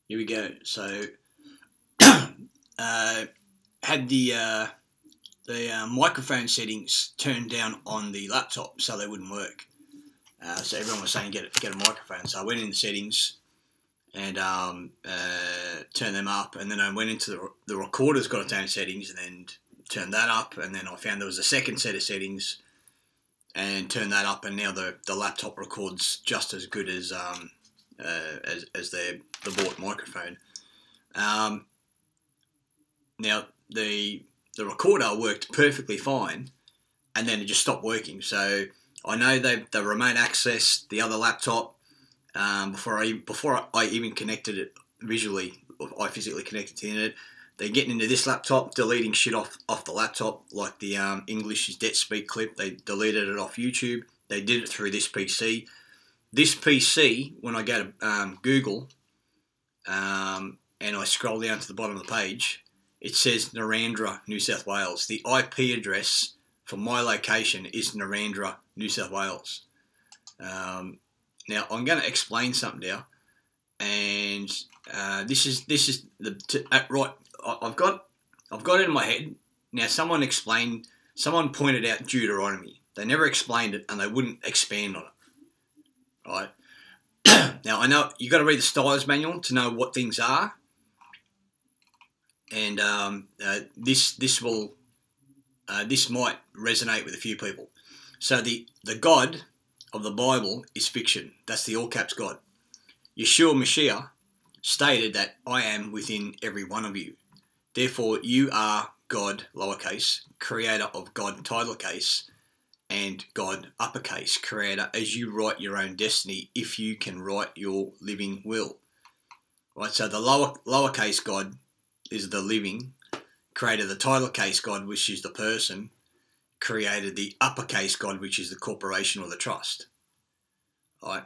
Here we go. So, had the microphone settings turned down on the laptop so they wouldn't work. So everyone was saying get a microphone. So I went in the settings and turned them up, and then I went into the recorder's got its own settings and then turned that up, and then I found there was a second set of settings and turned that up, and now the laptop records just as good as the bought microphone. Now the recorder worked perfectly fine, and then it just stopped working. So I know they remote accessed the other laptop before I even connected it visually. I physically connected to the internet. They're getting into this laptop, deleting shit off the laptop, like the English is Debt Speak clip. They deleted it off YouTube. They did it through this PC. This PC, when I go to Google and I scroll down to the bottom of the page, it says Narrandera, New South Wales. The IP address for my location is Narrandera, New South Wales. Now I'm going to explain something now, and this is right. I've got it in my head now. Someone pointed out Deuteronomy. They never explained it, and they wouldn't expand on it. Right. Now I know you got to read the Styler's Manual to know what things are, and this might resonate with a few people. So the God of the Bible is fiction. That's the all caps God. Yashuah Massiah stated that I am within every one of you. Therefore, you are God, lowercase, creator of God, title case, and God, uppercase, creator, as you write your own destiny, if you can write your living will. Right, so the lowercase God is the living, created the title case God, which is the person, created the uppercase God, which is the corporation or the trust. Right,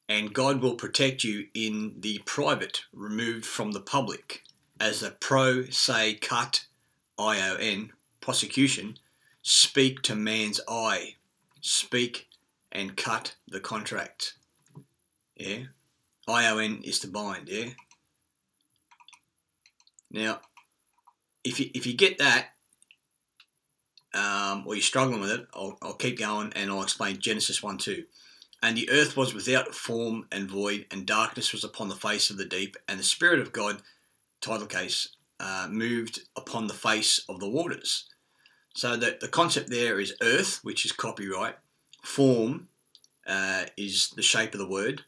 and God will protect you in the private, removed from the public, as the pro se cut, ION, prosecution, speak to man's eye, speak and cut the contract. Yeah, ION is to bind. Yeah. Now, if you get that, or you're struggling with it, I'll keep going and I'll explain Genesis 1:2. And the earth was without form and void, and darkness was upon the face of the deep, and the Spirit of God, title case, moved upon the face of the waters. So the concept there is earth, which is copyright. Form is the shape of the word,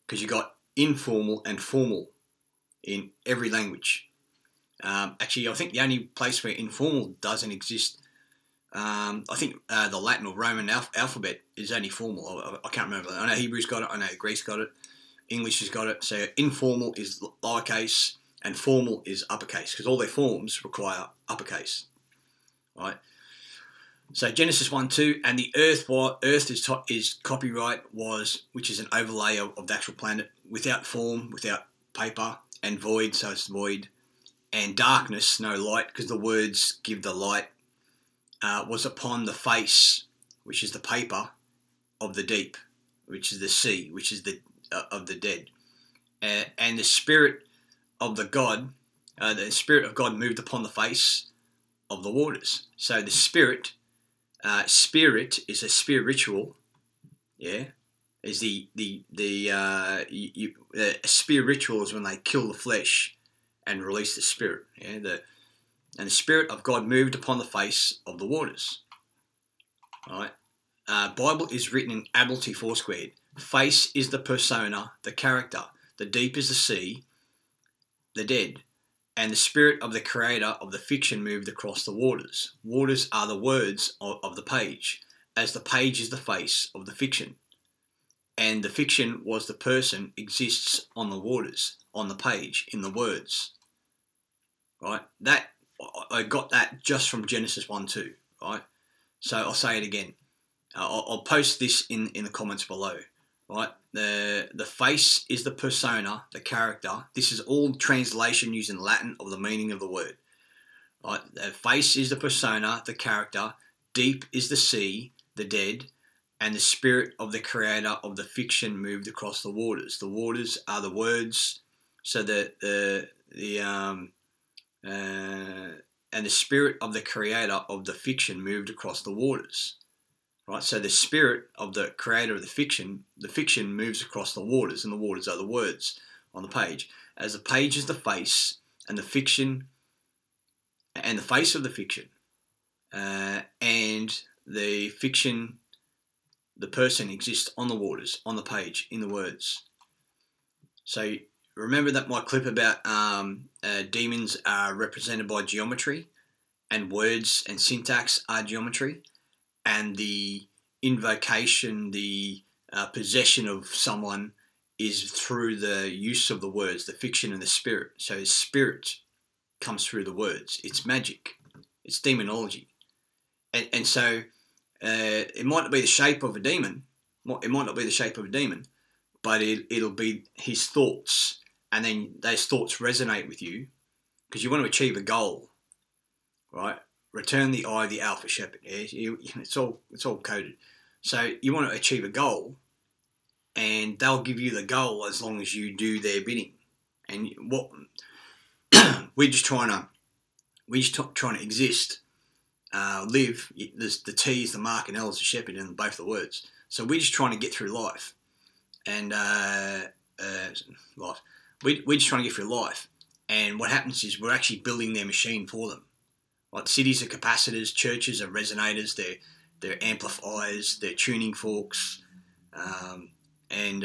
because you got informal and formal in every language. Actually, I think the only place where informal doesn't exist, I think the Latin or Roman alphabet is only formal. I can't remember. I know Hebrew's got it. I know Greece got it. English has got it. So informal is lowercase and formal is uppercase, because all their forms require uppercase. Right. So Genesis 1:2, and the earth is copyright which is an overlay of the actual planet, without form, without paper, and void, so it's void, and darkness, no light, because the words give the light, was upon the face, which is the paper, of the deep, which is the sea, which is the of the dead, and the Spirit of the Spirit of God moved upon the face of the waters. So the Spirit is a spiritual, yeah. Is spiritual is when they kill the flesh and release the spirit. Yeah, and the Spirit of God moved upon the face of the waters. All right. Bible is written in Admiralty 4 squared. Face is the persona, the character. The deep is the sea, the dead. And the Spirit of the creator of the fiction moved across the waters. Waters are the words of the page, as the page is the face of the fiction. And the fiction was the person exists on the waters, on the page, in the words. Right? That I got that just from Genesis 1:2. Right? So I'll say it again. I'll post this in the comments below. Right? The face is the persona, the character. This is all translation using Latin of the meaning of the word. Right? The face is the persona, the character. Deep is the sea, the dead. And the Spirit of the creator of the fiction moved across the waters. The waters are the words So and the spirit of the creator of the fiction moved across the waters. Right, so the spirit of the creator of the fiction moves across the waters, and the waters are the words on the page. As the page is the face, and the fiction, and the face of the fiction, and the fiction, the person exists on the waters, on the page, in the words. So remember that my clip about demons are represented by geometry, and words and syntax are geometry. And the invocation, the possession of someone is through the use of the words, the fiction and the spirit. So his spirit comes through the words. It's magic. It's demonology. And so it might not be the shape of a demon. It might not be the shape of a demon, but it'll be his thoughts. And then those thoughts resonate with you because you want to achieve a goal, right? Return the eye of the alpha shepherd. It's all coded. So you want to achieve a goal, and they'll give you the goal as long as you do their bidding. And what we're just trying to exist, live. The T is the mark, and L is the shepherd, and both the words. So we're just trying to get through life, and life. We're just trying to get through life. And what happens is we're actually building their machine for them. Like cities are capacitors, churches are resonators, they're amplifiers, they're tuning forks, and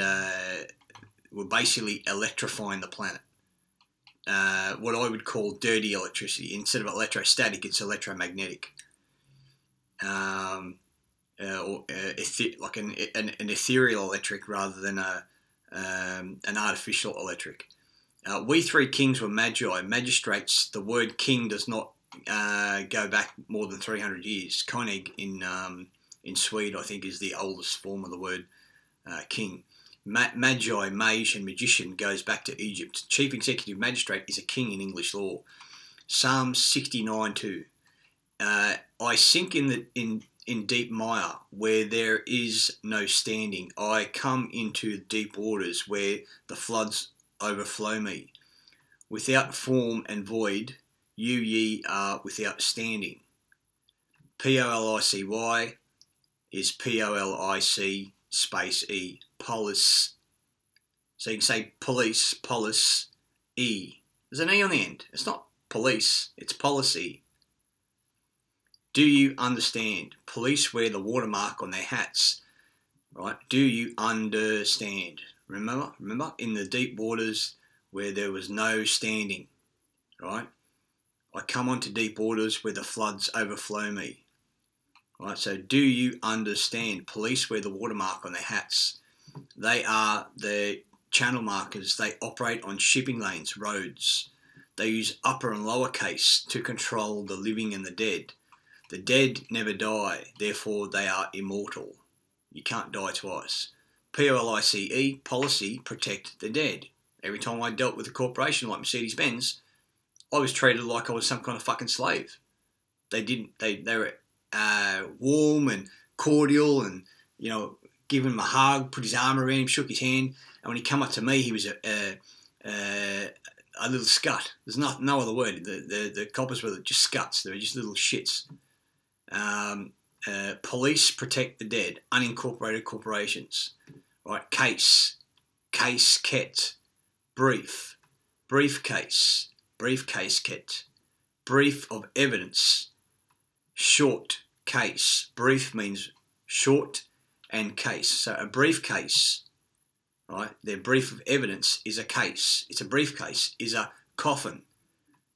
we're basically electrifying the planet. What I would call dirty electricity. Instead of electrostatic, it's electromagnetic. Or like an ethereal electric rather than an artificial electric. We three kings were magi, magistrates. The word king does not go back more than 300 years. Koenig in Swede, I think, is the oldest form of the word king. Magi, mage, and magician goes back to Egypt. Chief executive magistrate is a king in English law. Psalm 69:2. I sink in deep mire where there is no standing. I come into deep waters where the floods overflow me. Without form and void, you ye are without standing. Policy is Polic space E. Polis. So you can say police, polis, E. There's an E on the end. It's not police, it's policy. Do you understand? Police wear the watermark on their hats, right? Do you understand? Remember? In the deep waters where there was no standing, right? I come onto deep waters where the floods overflow me. Right, so do you understand? Police wear the watermark on their hats. They are the channel markers. They operate on shipping lanes, roads. They use upper and lower case to control the living and the dead. The dead never die, therefore they are immortal. You can't die twice. POLICE, policy, protect the dead. Every time I dealt with a corporation like Mercedes-Benz, I was treated like I was some kind of fucking slave. They were warm and cordial, and give him a hug, put his arm around him, shook his hand, and when he come up to me, he was a little scut. There's no other word. The coppers were just scuts. They were just little shits. Police protect the dead. Unincorporated corporations. Right? Case, ket, briefcase, ket, brief of evidence, short case. Brief means short, and case. So a briefcase, right? Their brief of evidence is a case. It's a briefcase, is a coffin,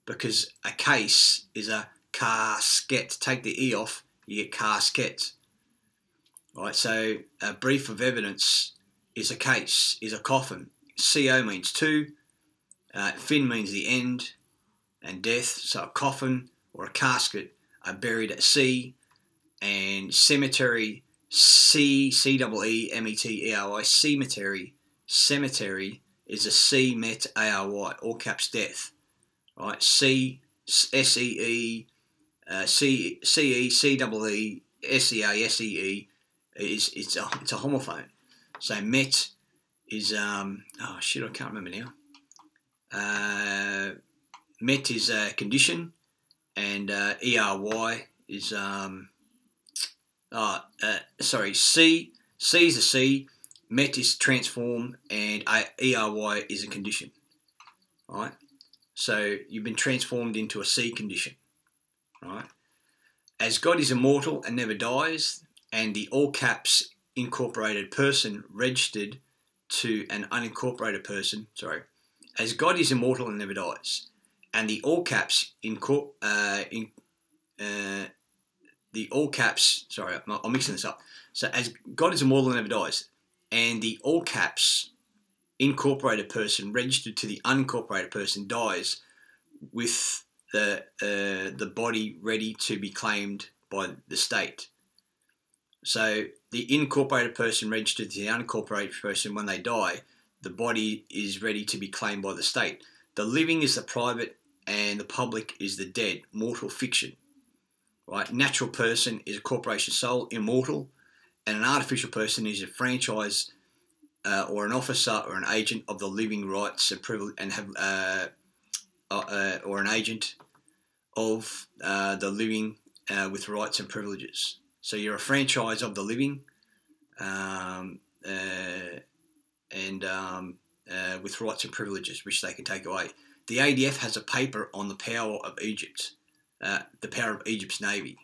because a case is a casket. Take the E off, you get casket. Right, so a brief of evidence is a case, is a coffin. CO means two, fin means the end, and death. So a coffin or a casket are buried at sea, and cemetery, C-E-E-M-E-T-E-R-Y, cemetery is a C-met-A-R-Y, all caps death. Right, C-S-E-E, C-E, C-E-E, S-E-A, S-E-E, it's a homophone. So met is, I can't remember now. Met is a condition, and ERY is C. C is a C. Met is transform, and ERY is a condition. All right. So you've been transformed into a C condition. All right. As God is immortal and never dies, and the all caps incorporated person registered to an unincorporated person. As God is immortal and never dies, and the all caps I'm mixing this up. So as God is immortal and never dies, and the all caps incorporated person registered to the unincorporated person dies with the body ready to be claimed by the state. So the incorporated person registered to the unincorporated person, when they die, the body is ready to be claimed by the state. The living is the private and the public is the dead, mortal fiction. Right? Natural person is a corporation soul, immortal, and an artificial person is a franchise or an officer or an agent of the living rights and privilege, and have or an agent of the living with rights and privileges. So you're a franchise of the living, and with rights and privileges, which they can take away. The ADF has a paper on the power of Egypt, the power of Egypt's navy,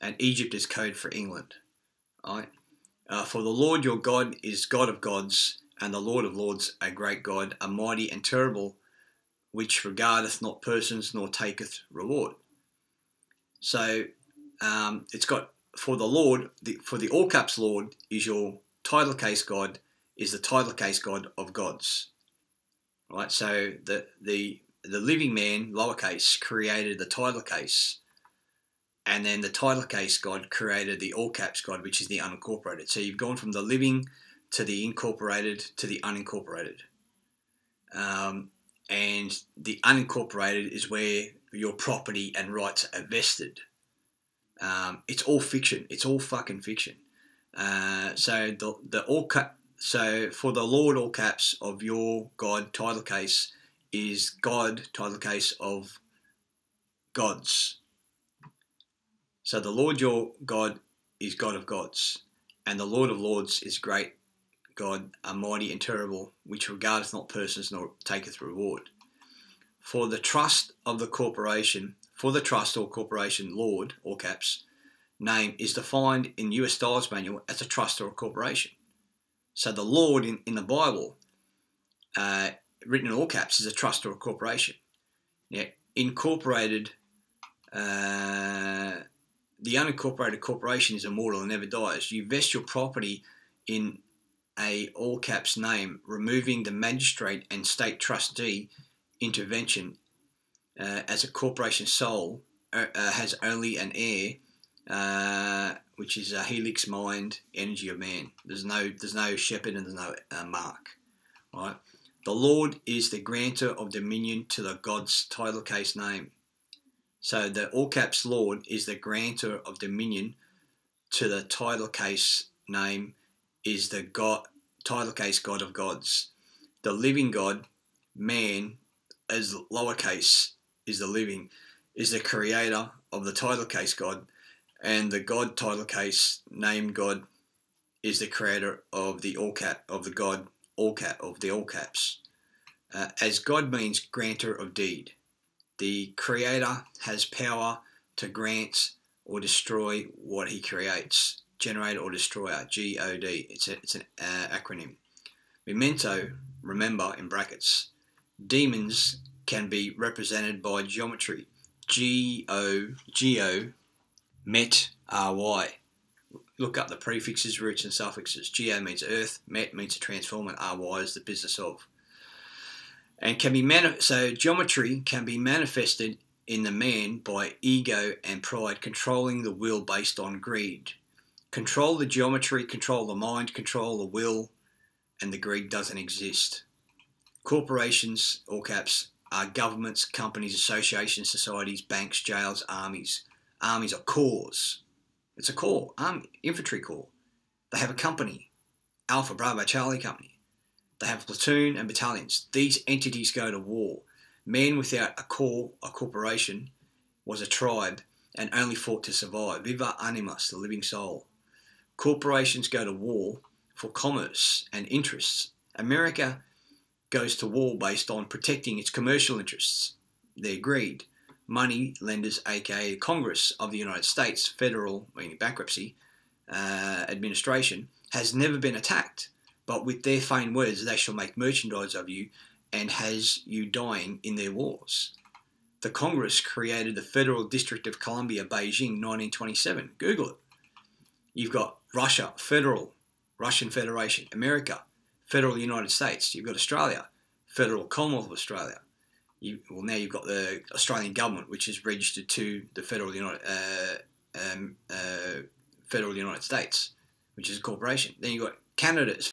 and Egypt is code for England. All right. For the Lord your God is God of gods, and the Lord of lords, a great God, a mighty and terrible, which regardeth not persons nor taketh reward. So it's got, for the Lord, for the all caps Lord is your title case God, is the title case God of gods. Right. So the living man, lowercase, created the title case, and then the title case God created the all caps God, which is the unincorporated. So you've gone from the living to the incorporated to the unincorporated. And the unincorporated is where your property and rights are vested. It's all fiction. It's all fucking fiction. So for the Lord, all caps, of your God, title case is God, title case of gods. So the Lord your God is God of gods, and the Lord of lords is great God, a mighty and terrible, which regardeth not persons nor taketh reward. For the trust of the corporation, for the trust or corporation Lord, all caps, name is defined in US Styles Manual as a trust or a corporation. So the Lord in the Bible, written in all caps, is a trust or a corporation. Now, incorporated, the unincorporated corporation is immortal and never dies. You vest your property in a all caps name, removing the magistrate and state trustee intervention, as a corporation soul has only an heir, which is a helix mind, energy of man. There's no shepherd and there's no mark. Right? The Lord is the grantor of dominion to the God's title case name. So the all caps Lord is the grantor of dominion to the title case name, is the God, title case God of gods. The living God, man, as lowercase, is the living, is the creator of the title case God, and the God title case name God is the creator of the all cap, of the God all cap, of the all caps. As God means grantor of deed. The creator has power to grant or destroy what he creates. Generator or destroyer, G-O-D. It's an acronym. Memento, remember, in brackets. Demons can be represented by geometry. G-O, met, R-Y. Look up the prefixes, roots and suffixes. Geo means earth, met means to transform, and R-Y is the business of. And can be so geometry can be manifested in the man by ego and pride, controlling the will based on greed. Control the geometry, control the mind, control the will, and the greed doesn't exist. Corporations, all caps, are governments, companies, associations, societies, banks, jails, armies. Armies are corps. It's a corps, infantry corps. They have a company, Alpha Bravo Charlie Company. They have platoon and battalions. These entities go to war. Man without a corporation, was a tribe and only fought to survive. Viva animus, the living soul. Corporations go to war for commerce and interests. America goes to war based on protecting its commercial interests. Their greed. Money lenders, aka Congress of the United States, federal, meaning bankruptcy, administration, has never been attacked, but with their feigned words, they shall make merchandise of you and has you dying in their wars. The Congress created the Federal District of Columbia, Beijing, 1927. Google it. You've got Russia, Federal, Russian Federation, America, Federal United States. You've got Australia, Federal Commonwealth of Australia. Now you've got the Australian government, which is registered to the Federal United States, which is a corporation. Then you've got Canada's